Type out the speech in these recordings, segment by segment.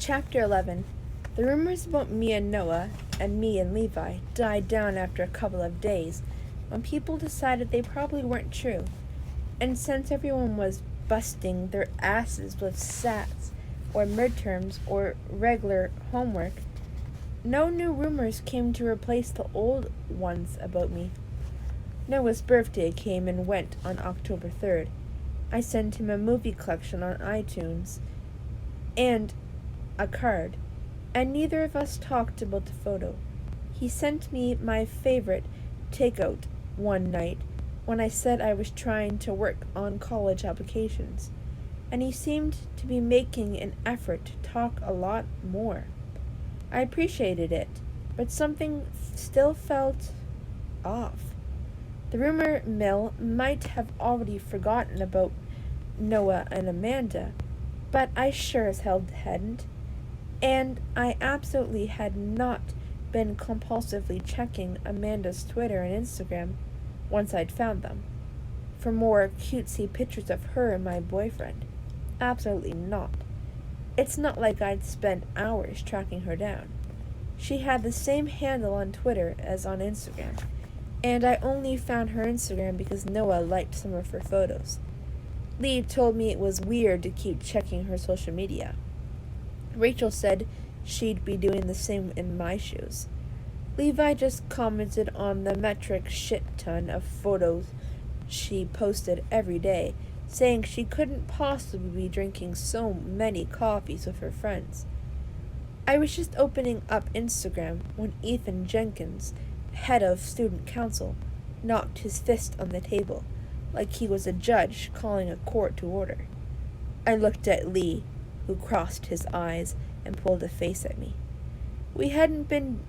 Chapter 11. The rumors about me and Noah, and me and Levi, died down after a couple of days, when people decided they probably weren't true. And since everyone was busting their asses with SATs, or midterms, or regular homework, no new rumors came to replace the old ones about me. Noah's birthday came and went on October 3rd. I sent him a movie collection on iTunes and a card, and neither of us talked about the photo. He sent me my favorite takeout one night when I said I was trying to work on college applications, and he seemed to be making an effort to talk a lot more. I appreciated it, but something still felt off. The rumor mill might have already forgotten about Noah and Amanda, but I sure as hell hadn't, and I absolutely had not been compulsively checking Amanda's Twitter and Instagram once I'd found them, for more cutesy pictures of her and my boyfriend. Absolutely not. It's not like I'd spent hours tracking her down. She had the same handle on Twitter as on Instagram, and I only found her Instagram because Noah liked some of her photos. Lee told me it was weird to keep checking her social media. Rachel said she'd be doing the same in my shoes. Levi just commented on the metric shit ton of photos she posted every day, saying she couldn't possibly be drinking so many coffees with her friends. I was just opening up Instagram when Ethan Jenkins, head of student council, knocked his fist on the table, like he was a judge calling a court to order. I looked at Lee, who crossed his eyes and pulled a face at me. We hadn't been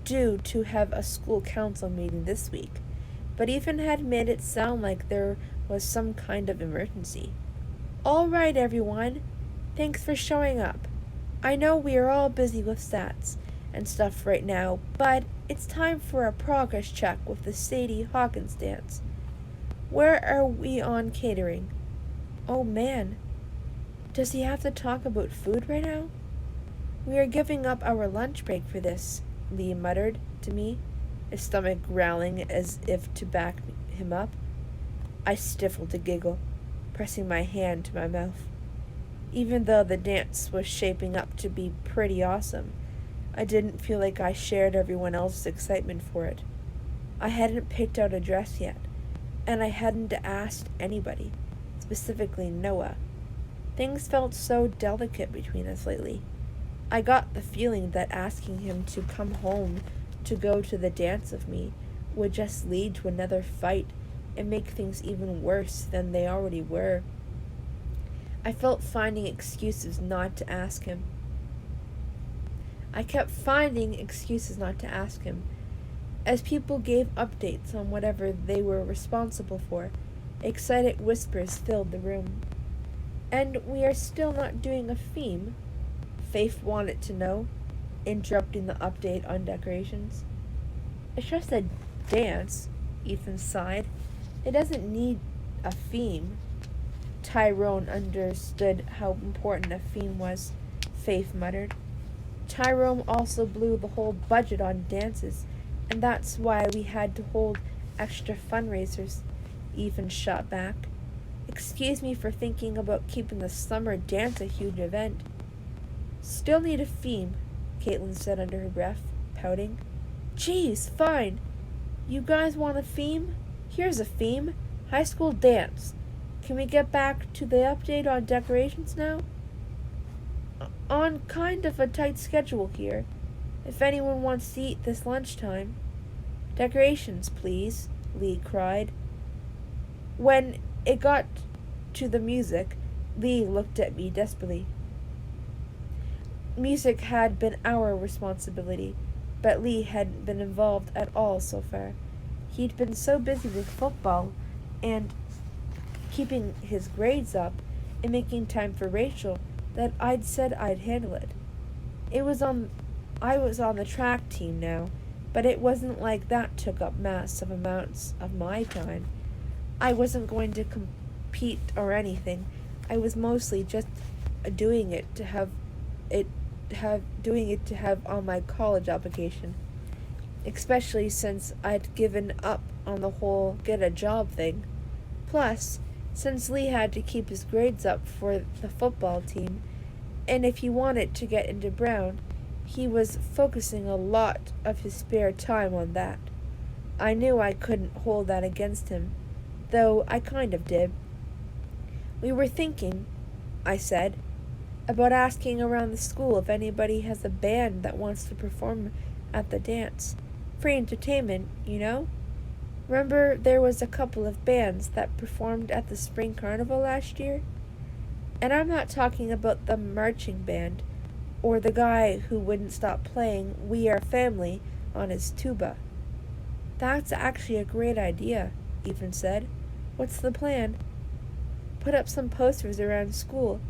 due to have a school council meeting this week, but Ethan had made it sound like there was some kind of emergency. "All right, everyone. Thanks for showing up. I know we are all busy with SATs and stuff right now, but it's time for a progress check with the Sadie Hawkins dance. Where are we on catering? Oh man, does he have to talk about food right now? We are giving up our lunch break for this," Lee muttered to me, his stomach growling as if to back him up. I stifled a giggle, pressing my hand to my mouth. Even though the dance was shaping up to be pretty awesome, I didn't feel like I shared everyone else's excitement for it. I hadn't picked out a dress yet, and I hadn't asked anybody, specifically Noah. Things felt so delicate between us lately. I got the feeling that asking him to come home to go to the dance with me would just lead to another fight and make things even worse than they already were. I felt finding excuses not to ask him. I kept finding excuses not to ask him, as people gave updates on whatever they were responsible for. Excited whispers filled the room. "And we are still not doing a theme?" Faith wanted to know, interrupting the update on decorations. "It's just a dance," Ethan sighed. "It doesn't need a theme." Tyrone understood how important a theme was, Faith muttered. "Tyrone also blew the whole budget on dances, and that's why we had to hold extra fundraisers," Ethan shot back. "Excuse me for thinking about keeping the summer dance a huge event." "Still need a theme," Caitlin said under her breath, pouting. "Geez, fine. You guys want a theme? Here's a theme. High school dance. Can we get back to the update on decorations now?" "On kind of a tight schedule here. If anyone wants to eat this lunchtime." "Decorations, please," Lee cried. When it got to the music, Lee looked at me desperately. Music had been our responsibility, but Lee hadn't been involved at all so far. He'd been so busy with football and keeping his grades up and making time for Rachel that I'd said I'd handle it. I was on the track team now, but it wasn't like that took up massive amounts of my time. I wasn't going to compete or anything. I was mostly just doing it to have it doing it to have on my college application, especially since I'd given up on the whole get a job thing. Plus, since Lee had to keep his grades up for the football team, and if he wanted to get into Brown, he was focusing a lot of his spare time on that. I knew I couldn't hold that against him, though I kind of did. We were thinking, I said, about asking around the school if anybody has a band that wants to perform at the dance. Free entertainment, you know? Remember there was a couple of bands that performed at the spring carnival last year? And I'm not talking about the marching band, or the guy who wouldn't stop playing We Are Family on his tuba. That's actually a great idea, Ethan said. What's the plan? Put up some posters around school.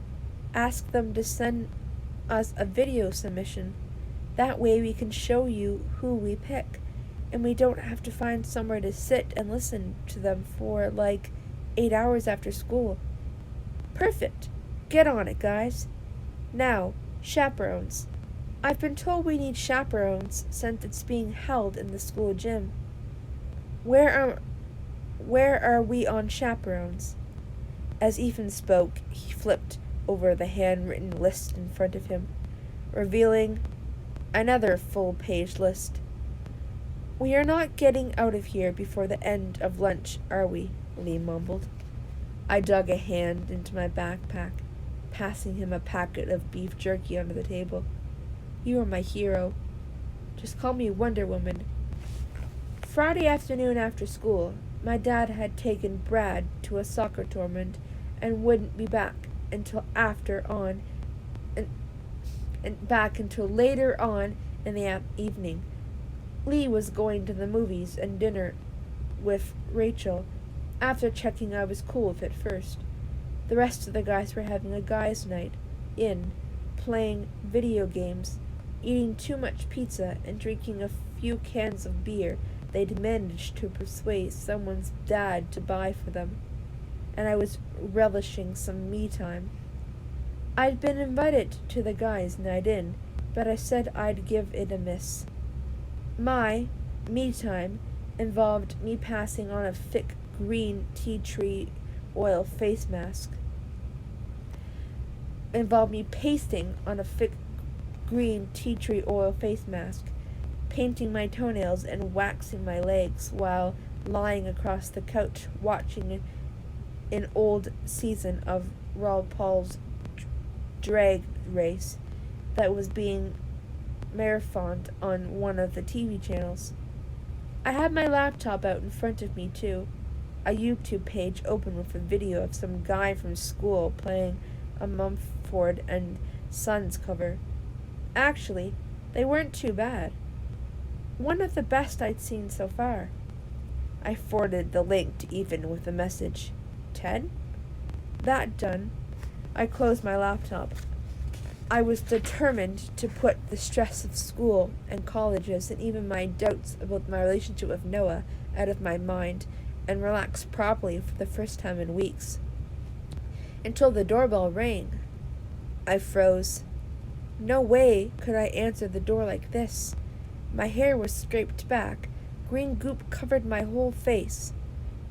Ask them to send us a video submission. That way we can show you who we pick, and we don't have to find somewhere to sit and listen to them for 8 hours after school. Perfect. Get on it, guys. Now, chaperones. I've been told we need chaperones since it's being held in the school gym. Where are we on chaperones? As Ethan spoke, he flipped over the handwritten list in front of him, revealing another full-page list. We are not getting out of here before the end of lunch, are we? Lee mumbled. I dug a hand into my backpack, passing him a packet of beef jerky under the table. You are my hero. Just call me Wonder Woman. Friday afternoon after school, my dad had taken Brad to a soccer tournament and wouldn't be back until later on in the evening. Lee was going to the movies and dinner with Rachel, after checking I was cool with it first. The rest of the guys were having a guys' night playing video games, eating too much pizza, and drinking a few cans of beer they'd managed to persuade someone's dad to buy for them. And I was relishing some me time. I'd been invited to the guys' night in, but I said I'd give it a miss. My me time involved me passing on a thick green tea tree oil face mask. Involved me pasting on a thick green tea tree oil face mask, painting my toenails and waxing my legs while lying across the couch watching an old season of Raw Paul's drag race that was being marathoned on one of the TV channels. I had my laptop out in front of me too, a YouTube page open with a video of some guy from school playing a Mumford and Sons cover. Actually, they weren't too bad. One of the best I'd seen so far. I forwarded the link to Ethan with a message. Ted? That done, I closed my laptop. I was determined to put the stress of school and colleges and even my doubts about my relationship with Noah out of my mind and relax properly for the first time in weeks. Until the doorbell rang. I froze. No way could I answer the door like this. My hair was scraped back. Green goop covered my whole face.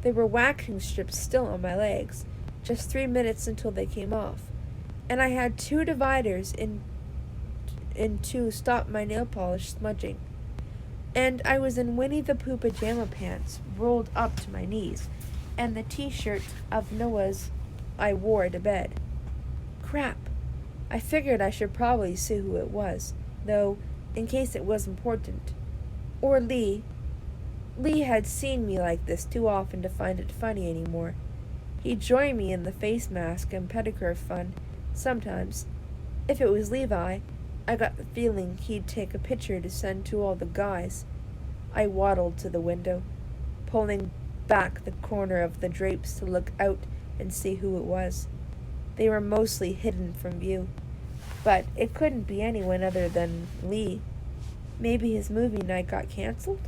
There were waxing strips still on my legs, just 3 minutes until they came off. And I had 2 dividers in to stop my nail polish smudging. And I was in Winnie the Pooh pajama pants, rolled up to my knees, and the t-shirt of Noah's I wore to bed. Crap. I figured I should probably see who it was, though, in case it was important. Or Lee. Lee had seen me like this too often to find it funny anymore. He'd join me in the face mask and pedicure fun, sometimes. If it was Levi, I got the feeling he'd take a picture to send to all the guys. I waddled to the window, pulling back the corner of the drapes to look out and see who it was. They were mostly hidden from view, but it couldn't be anyone other than Lee. Maybe his movie night got canceled?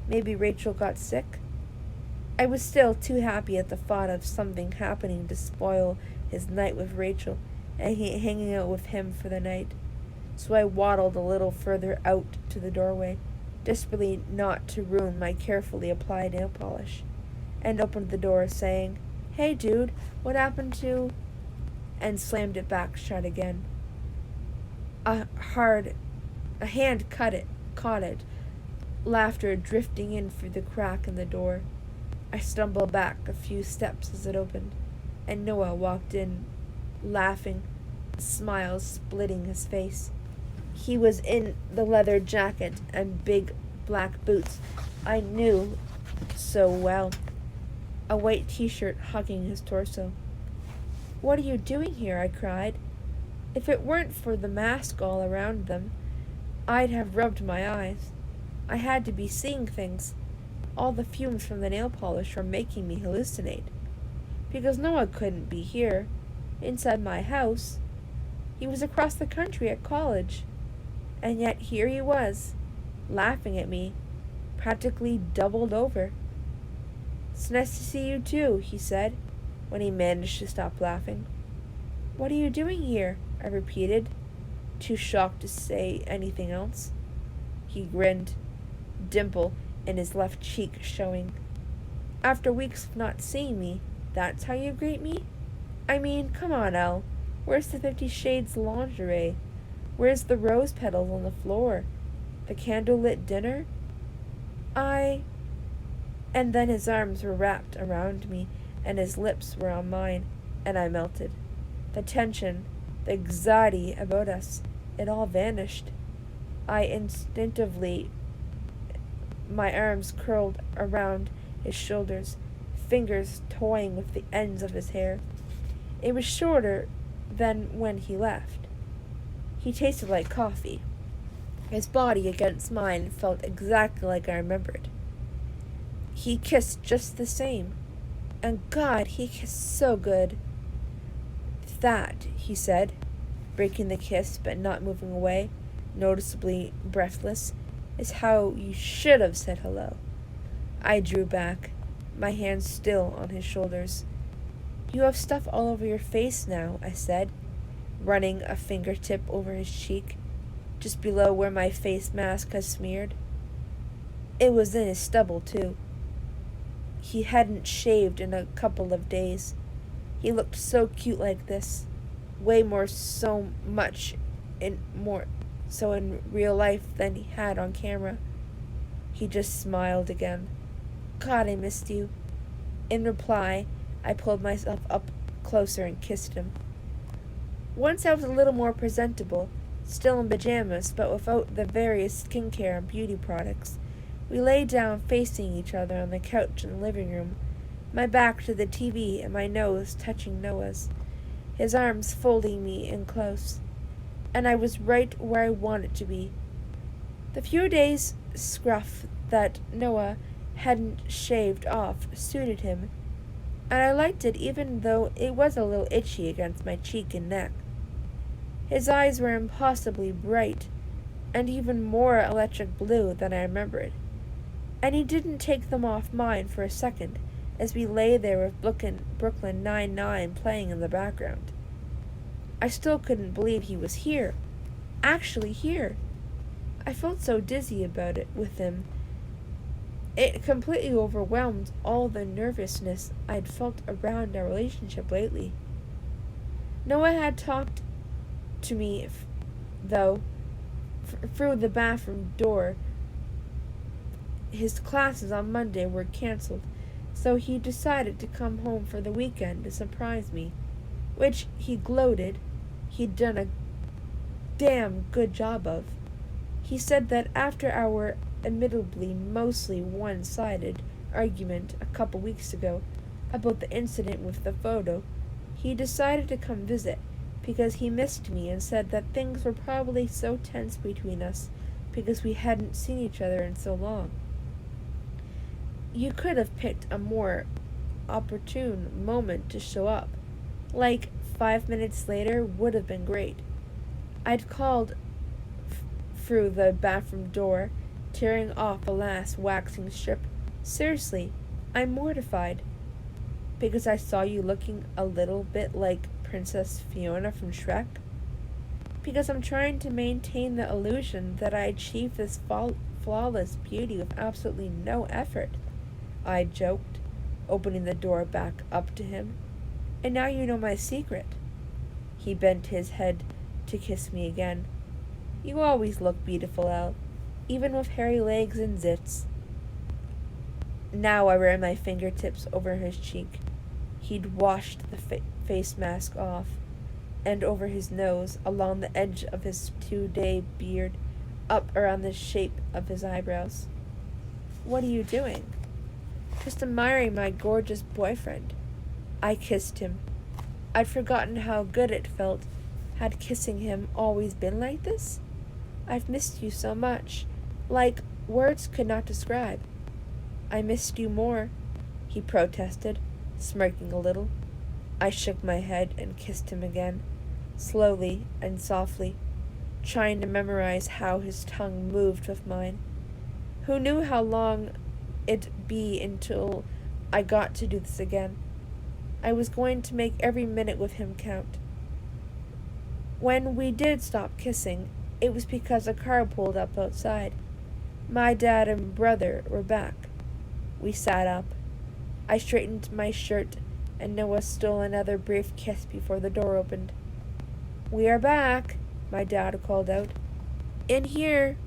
Maybe Rachel got sick? I was still too happy at the thought of something happening to spoil his night with Rachel and hanging out with him for the night. so I waddled a little further out to the doorway, desperately not to ruin my carefully applied nail polish, and opened the door, saying, "Hey, dude, what happened to—" and slammed it back shut again. A hand caught it, laughter drifting in through the crack in the door. I stumbled back a few steps as it opened, and Noah walked in, laughing, smiles splitting his face. He was in the leather jacket and big black boots I knew so well, a white t-shirt hugging his torso. "What are you doing here?" I cried. If it weren't for the mask all around them, I'd have rubbed my eyes. I had to be seeing things. All the fumes from the nail polish were making me hallucinate. Because Noah couldn't be here, inside my house. He was across the country at college. And yet here he was, laughing at me, practically doubled over. "It's nice to see you too," he said, when he managed to stop laughing. "What are you doing here?" I repeated, too shocked to say anything else. He grinned, dimple in his left cheek showing. "After weeks of not seeing me, that's how you greet me? I mean, come on, Elle. Where's the 50 Shades lingerie? Where's the rose petals on the floor? The candlelit dinner? And then his arms were wrapped around me, and his lips were on mine, and I melted. The tension, the anxiety about us, it all vanished. I instinctively, my arms curled around his shoulders, fingers toying with the ends of his hair. It was shorter than when he left. He tasted like coffee. His body against mine felt exactly like I remembered. He kissed just the same. And God, he kissed so good. "That," he said, breaking the kiss but not moving away, noticeably breathless, "is how you should have said hello." I drew back, my hands still on his shoulders. "You have stuff all over your face now," I said, running a fingertip over his cheek, just below where my face mask had smeared. It was in his stubble, too. He hadn't shaved in a couple of days. He looked so cute like this, way more so in real life than he had on camera. He just smiled again. "God, I missed you." In reply, I pulled myself up closer and kissed him. Once I was a little more presentable, still in pajamas but without the various skincare and beauty products. We lay down facing each other on the couch in the living room, my back to the TV and my nose touching Noah's, his arms folding me in close. And I was right where I wanted to be. The few days' scruff that Noah hadn't shaved off suited him, and I liked it even though it was a little itchy against my cheek and neck. His eyes were impossibly bright, and even more electric blue than I remembered. And he didn't take them off mine for a second, as we lay there with Brooklyn Nine-Nine playing in the background. I still couldn't believe he was here. Actually here. I felt so dizzy about it with him. It completely overwhelmed all the nervousness I'd felt around our relationship lately. Noah had talked to me, though, through the bathroom door. His classes on Monday were canceled, so he decided to come home for the weekend to surprise me, which he gloated he'd done a damn good job of. He said that after our admittedly mostly one-sided argument a couple weeks ago about the incident with the photo, he decided to come visit because he missed me and said that things were probably so tense between us because we hadn't seen each other in so long. You could have picked a more opportune moment to show up. Like 5 minutes later would have been great. I'd called through the bathroom door, tearing off the last waxing strip. "Seriously, I'm mortified. Because I saw you looking a little bit like Princess Fiona from Shrek? Because I'm trying to maintain the illusion that I achieved this flawless beauty with absolutely no effort, I joked, opening the door back up to him. And now you know my secret. He bent his head to kiss me again. You always look beautiful, Elle, even with hairy legs and zits. Now I ran my fingertips over his cheek. He'd washed the face mask off, and over his nose, along the edge of his 2-day beard, up around the shape of his eyebrows. What are you doing? Just admiring my gorgeous boyfriend. I kissed him. I'd forgotten how good it felt. Had kissing him always been like this? I've missed you so much, like words could not describe. I missed you more, he protested, smirking a little. I shook my head and kissed him again, slowly and softly, trying to memorize how his tongue moved with mine. Who knew how long it'd be until I got to do this again? I was going to make every minute with him count. When we did stop kissing, it was because a car pulled up outside. My dad and brother were back. We sat up. I straightened my shirt, and Noah stole another brief kiss before the door opened. We are back, my dad called out. In here.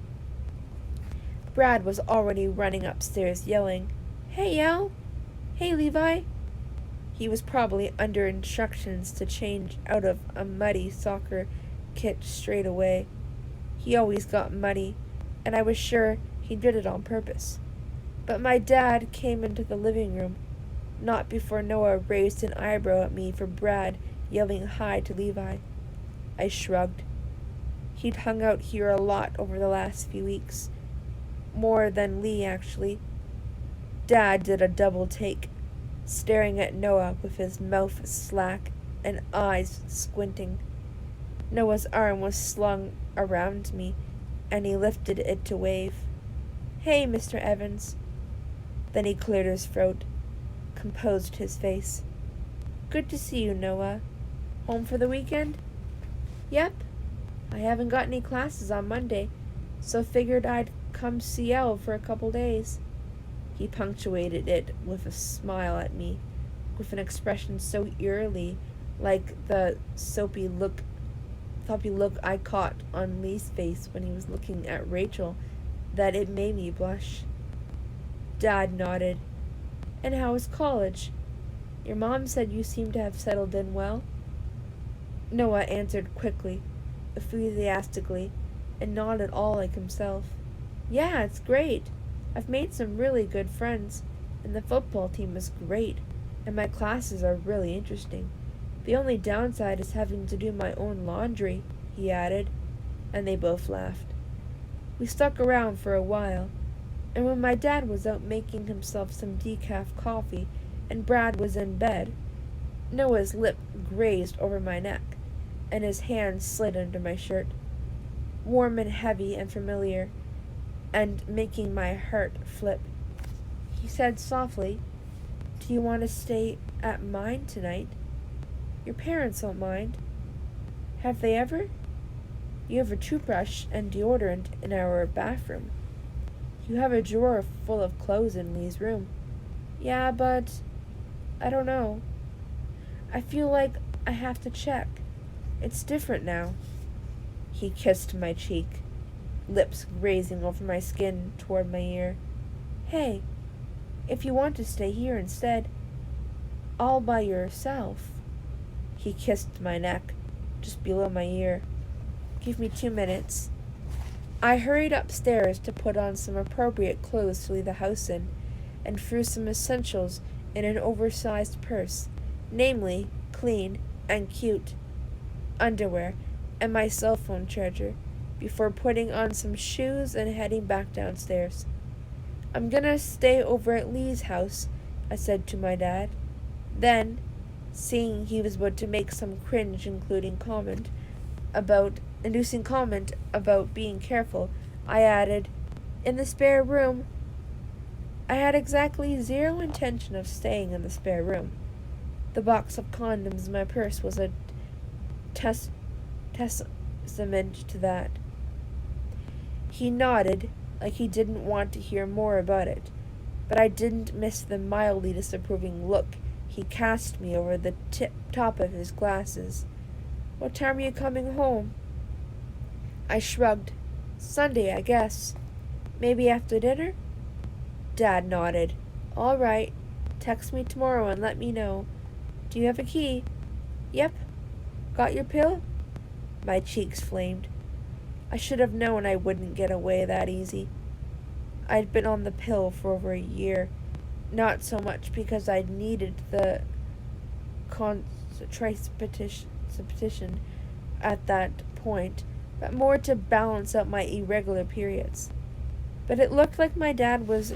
Brad was already running upstairs, yelling, Hey, Elle! Hey, Levi! He was probably under instructions to change out of a muddy soccer kit straight away. He always got muddy, and I was sure he did it on purpose. But my dad came into the living room, not before Noah raised an eyebrow at me for Brad yelling hi to Levi. I shrugged. He'd hung out here a lot over the last few weeks. More than Lee, actually. Dad did a double take, staring at Noah with his mouth slack and eyes squinting. Noah's arm was slung around me, and he lifted it to wave. Hey, Mr. Evans. Then he cleared his throat, composed his face. Good to see you, Noah. Home for the weekend? Yep. I haven't got any classes on Monday, so figured I'd come see Elle for a couple days. He punctuated it with a smile at me, with an expression so eerily like the soapy look I caught on Lee's face when he was looking at Rachel that it made me blush. Dad nodded. And how is college? Your mom said you seem to have settled in well. Noah answered quickly, enthusiastically, and not at all like himself. Yeah, it's great. I've made some really good friends, and the football team is great, and my classes are really interesting. The only downside is having to do my own laundry, he added, and they both laughed. We stuck around for a while, and when my dad was out making himself some decaf coffee and Brad was in bed, Noah's lip grazed over my neck, and his hand slid under my shirt, warm and heavy and familiar, and making my heart flip. He said softly, Do you want to stay at mine tonight? Your parents won't mind. Have they ever? You have a toothbrush and deodorant in our bathroom. You have a drawer full of clothes in Lee's room. Yeah, but I don't know. I feel like I have to check. It's different now. He kissed my cheek, lips grazing over my skin toward my ear. Hey, if you want to stay here instead, all by yourself. He kissed my neck, just below my ear. Give me 2 minutes. I hurried upstairs to put on some appropriate clothes to leave the house in, and threw some essentials in an oversized purse, namely, clean and cute underwear and my cell phone charger, before putting on some shoes and heading back downstairs. I'm gonna stay over at Lee's house, I said to my dad. Then, seeing he was about to make some inducing comment about being careful, I added, In the spare room. I had exactly zero intention of staying in the spare room. The box of condoms in my purse was a cement to that. He nodded, like he didn't want to hear more about it, but I didn't miss the mildly disapproving look he cast me over the top of his glasses. What time are you coming home? I shrugged. Sunday, I guess. Maybe after dinner? Dad nodded. All right. Text me tomorrow and let me know. Do you have a key? Yep. Got your pill? My cheeks flamed. I should have known I wouldn't get away that easy. I'd been on the pill for over a year, not so much because I'd needed the concentration at that point, but more to balance out my irregular periods. But it looked like my dad was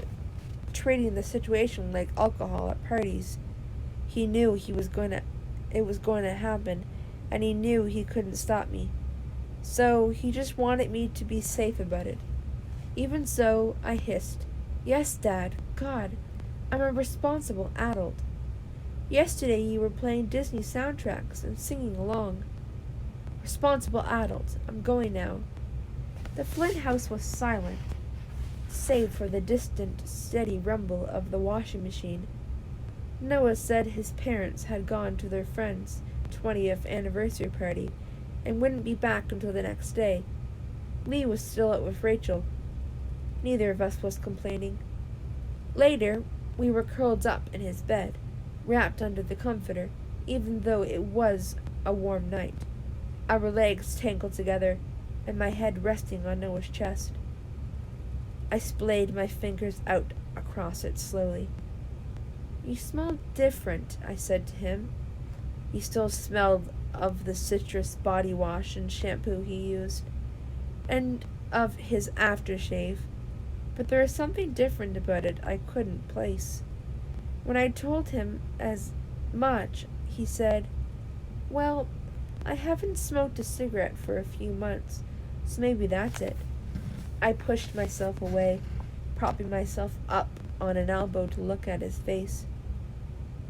treating the situation like alcohol at parties. He knew it was going to happen, and he knew he couldn't stop me. So he just wanted me to be safe about it. Even so, I hissed, Yes, Dad. God, I'm a responsible adult. Yesterday you were playing Disney soundtracks and singing along. Responsible adult. I'm going now. The Flint house was silent, save for the distant, steady rumble of the washing machine. Noah said his parents had gone to their friend's 20th anniversary party and wouldn't be back until the next day. Lee was still out with Rachel. Neither of us was complaining. Later, we were curled up in his bed, wrapped under the comforter, even though it was a warm night. Our legs tangled together, and my head resting on Noah's chest. I splayed my fingers out across it slowly. You smell different, I said to him. He still smelled of the citrus body wash and shampoo he used, and of his aftershave, but there was something different about it I couldn't place. When I told him as much, he said, Well, I haven't smoked a cigarette for a few months, so maybe that's it. I pushed myself away, propping myself up on an elbow to look at his face.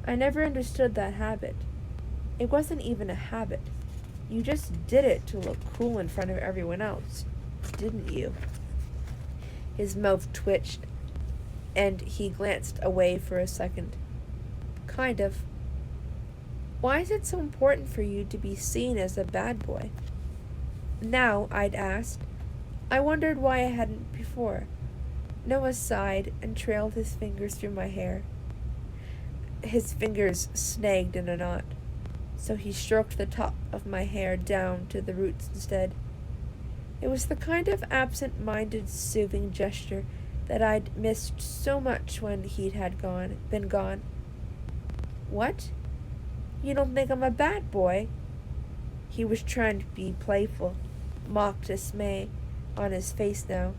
I never understood that habit. It wasn't even a habit. You just did it to look cool in front of everyone else, didn't you? His mouth twitched, and he glanced away for a second. Kind of. Why is it so important for you to be seen as a bad boy? Now, I'd asked. I wondered why I hadn't before. Noah sighed and trailed his fingers through my hair. His fingers snagged in a knot, so he stroked the top of my hair down to the roots instead. It was the kind of absent-minded, soothing gesture that I'd missed so much when he'd been gone. What? You don't think I'm a bad boy? He was trying to be playful, mock dismay on his face now.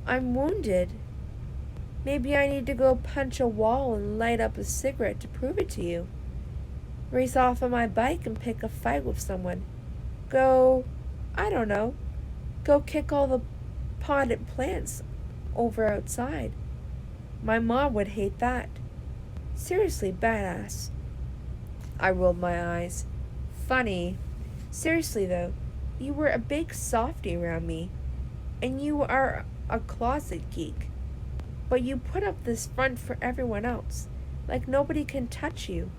I'm wounded. Maybe I need to go punch a wall and light up a cigarette to prove it to you. Race off on my bike and pick a fight with someone. Go kick all the potted plants over outside. My mom would hate that. Seriously, badass. I rolled my eyes. Funny. Seriously, though, you were a big softy around me, and you are a closet geek. But you put up this front for everyone else, like nobody can touch you.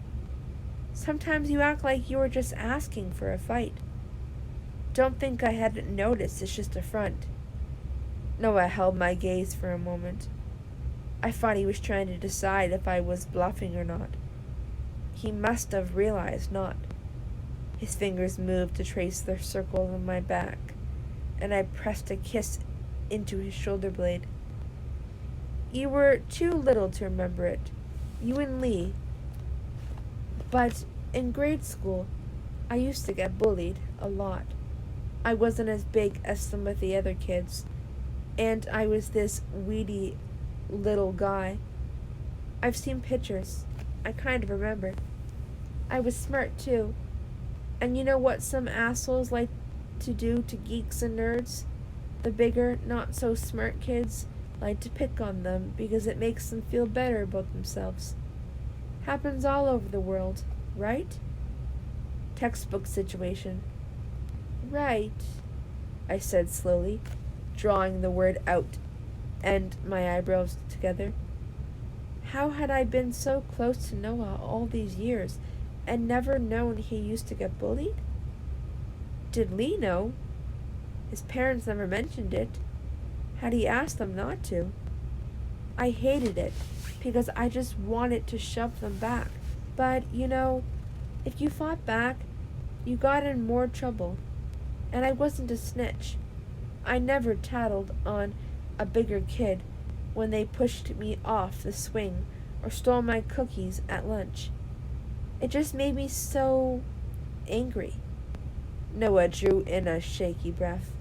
Sometimes you act like you were just asking for a fight. Don't think I hadn't noticed, it's just a front. Noah held my gaze for a moment. I thought he was trying to decide if I was bluffing or not. He must have realized not. His fingers moved to trace their circles on my back, and I pressed a kiss into his shoulder blade. You were too little to remember it. You and Lee. But in grade school, I used to get bullied a lot. I wasn't as big as some of the other kids, and I was this weedy little guy. I've seen pictures. I kind of remember. I was smart too. And you know what some assholes like to do to geeks and nerds? The bigger, not so smart kids like to pick on them because it makes them feel better about themselves. Happens all over the world, right? Textbook situation. Right, I said slowly, drawing the word out and my eyebrows together. How had I been so close to Noah all these years and never known he used to get bullied? Did Lee know? His parents never mentioned it. Had he asked them not to? I hated it because I just wanted to shove them back. But, if you fought back, you got in more trouble. And I wasn't a snitch. I never tattled on a bigger kid when they pushed me off the swing or stole my cookies at lunch. It just made me so angry. Noah drew in a shaky breath,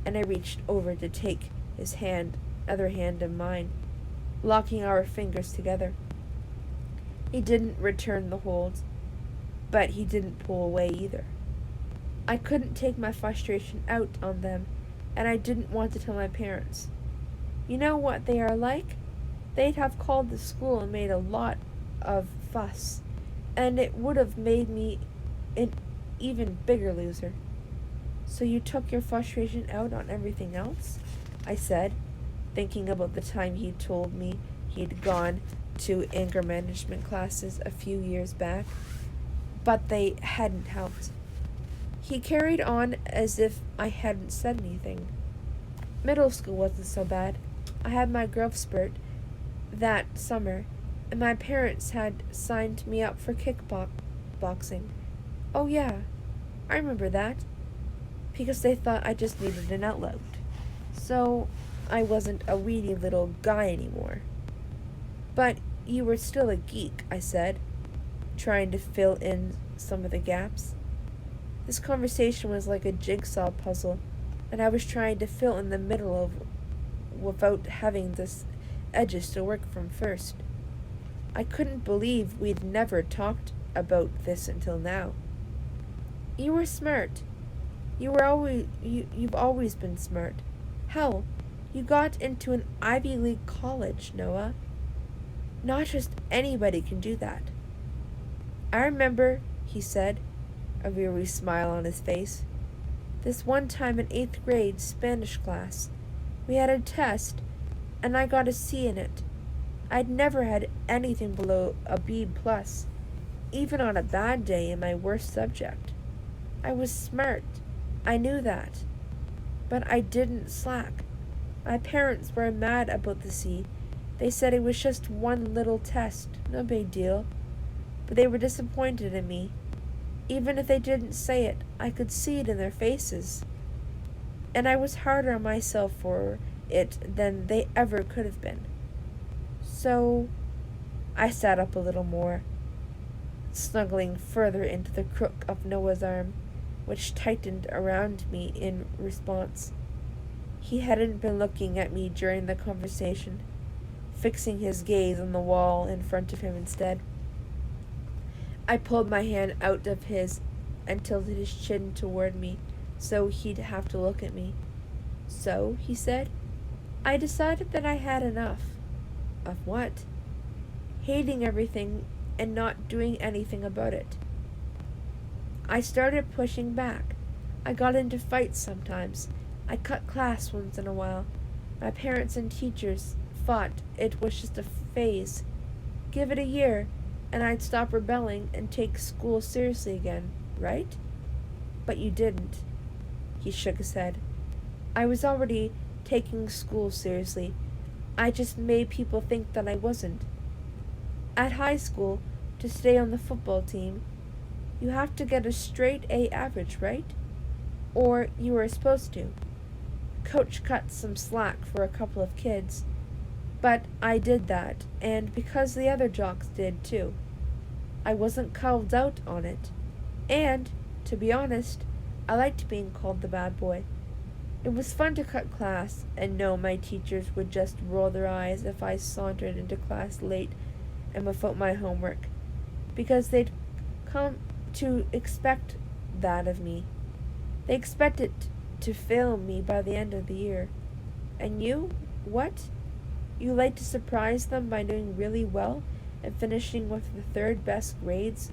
and I reached over to take his other hand in mine, locking our fingers together. He didn't return the hold, but he didn't pull away either. I couldn't take my frustration out on them, and I didn't want to tell my parents. You know what they are like? They'd have called the school and made a lot of fuss, and it would have made me an even bigger loser. So you took your frustration out on everything else? I said, thinking about the time he told me he'd gone to anger management classes a few years back, but they hadn't helped. He carried on as if I hadn't said anything. Middle school wasn't so bad. I had my growth spurt that summer, and my parents had signed me up for kickboxing. Oh yeah, I remember that, because they thought I just needed an outlet. So I wasn't a weedy little guy anymore. But you were still a geek, I said, trying to fill in some of the gaps. This conversation was like a jigsaw puzzle, and I was trying to fill in the middle of without having the edges to work from first. I couldn't believe we'd never talked about this until now. You were smart. You've always been smart. Hell, you got into an Ivy League college, Noah. Not just anybody can do that. I remember, he said, a weary smile on his face. This one time in 8th grade Spanish class, we had a test, and I got a C in it. I'd never had anything below a B+, even on a bad day in my worst subject. I was smart. I knew that. But I didn't slack. My parents were mad about the C. They said it was just one little test, no big deal. But they were disappointed in me. Even if they didn't say it, I could see it in their faces. And I was harder on myself for it than they ever could have been. So I sat up a little more, snuggling further into the crook of Noah's arm, which tightened around me in response. He hadn't been looking at me during the conversation, fixing his gaze on the wall in front of him instead. I pulled my hand out of his and tilted his chin toward me so he'd have to look at me. So, he said, I decided that I had enough. Of what? Hating everything and not doing anything about it. I started pushing back. I got into fights sometimes. I cut class once in a while. My parents and teachers thought it was just a phase. Give it a year, and I'd stop rebelling and take school seriously again, right? But you didn't. He shook his head. I was already taking school seriously. I just made people think that I wasn't. At high school, to stay on the football team, you have to get a straight A average, right? Or you were supposed to. Coach cut some slack for a couple of kids, but I did that, and because the other jocks did too. I wasn't called out on it, and, to be honest, I liked being called the bad boy. It was fun to cut class and know my teachers would just roll their eyes if I sauntered into class late and without my homework, because they'd come to expect that of me. They expected to fail me by the end of the year. And you? What? You like to surprise them by doing really well and finishing with the 3rd best grades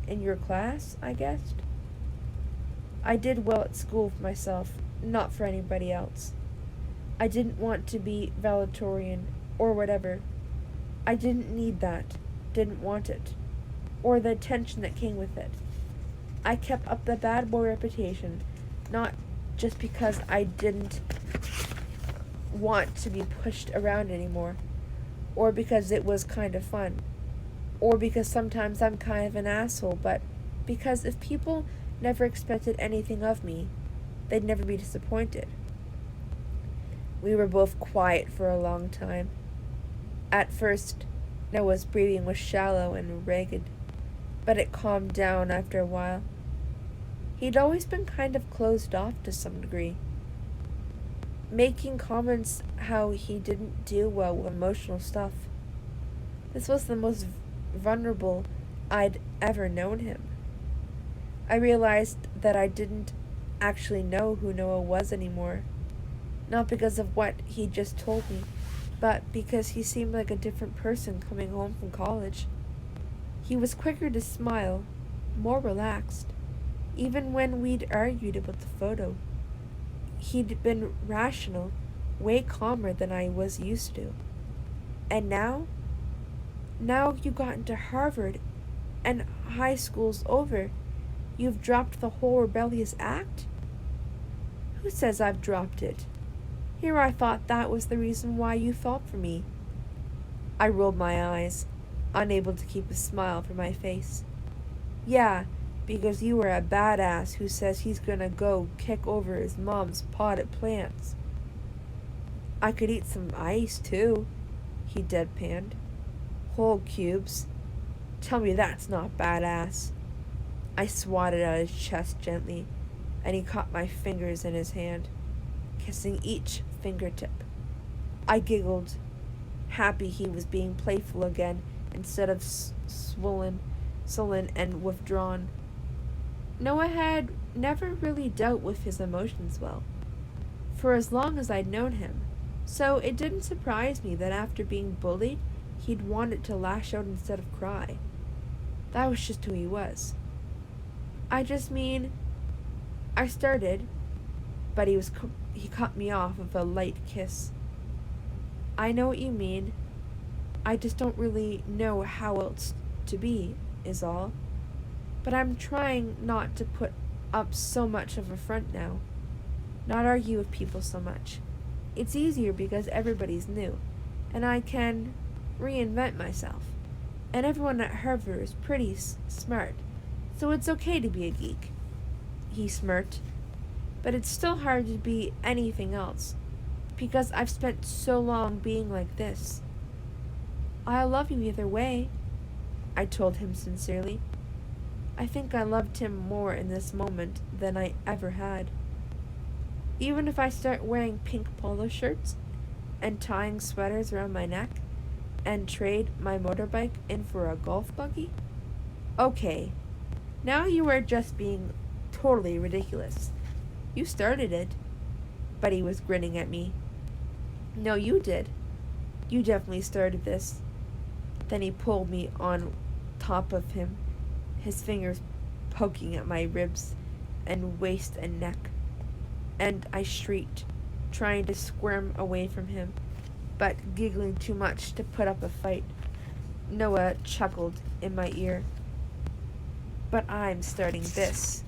in your class, I guessed. I did well at school for myself, not for anybody else. I didn't want to be valedictorian or whatever. I didn't need that, didn't want it, or the attention that came with it. I kept up the bad boy reputation, not just because I didn't want to be pushed around anymore, or because it was kind of fun, or because sometimes I'm kind of an asshole, but because if people never expected anything of me, they'd never be disappointed. We were both quiet for a long time. At first, Noah's breathing was shallow and ragged, but it calmed down after a while. He'd always been kind of closed off to some degree, making comments how he didn't deal well with emotional stuff. This was the most vulnerable I'd ever known him. I realized that I didn't actually know who Noah was anymore, not because of what he just told me, but because he seemed like a different person coming home from college. He was quicker to smile, more relaxed, even when we'd argued about the photo. He'd been rational, way calmer than I was used to. And now you got into Harvard and high school's over. You've dropped the whole rebellious act? Who says I've dropped it? Here I thought that was the reason why you felt for me. I rolled my eyes, unable to keep a smile from my face. Yeah, because you were a badass who says he's gonna go kick over his mom's potted plants. I could eat some ice, too, he deadpanned. Whole cubes. Tell me that's not badass. I swatted at his chest gently, and he caught my fingers in his hand, kissing each fingertip. I giggled, happy he was being playful again instead of sullen and withdrawn. Noah had never really dealt with his emotions well, for as long as I'd known him, so it didn't surprise me that after being bullied, he'd wanted to lash out instead of cry. That was just who he was. I started, but he cut me off with a light kiss. I know what you mean. I just don't really know how else to be, is all. But I'm trying not to put up so much of a front now. Not argue with people so much. It's easier because everybody's new, and I can reinvent myself. And everyone at Harvard is pretty smart, so it's okay to be a geek. He smirked. But it's still hard to be anything else, because I've spent so long being like this. I love you either way, I told him sincerely. I think I loved him more in this moment than I ever had. Even if I start wearing pink polo shirts and tying sweaters around my neck and trade my motorbike in for a golf buggy? Okay, now you are just being totally ridiculous. You started it. But he was grinning at me. No, you did. You definitely started this. Then he pulled me on top of him, his fingers poking at my ribs and waist and neck. And I shrieked, trying to squirm away from him, but giggling too much to put up a fight. Noah chuckled in my ear. But I'm starting this.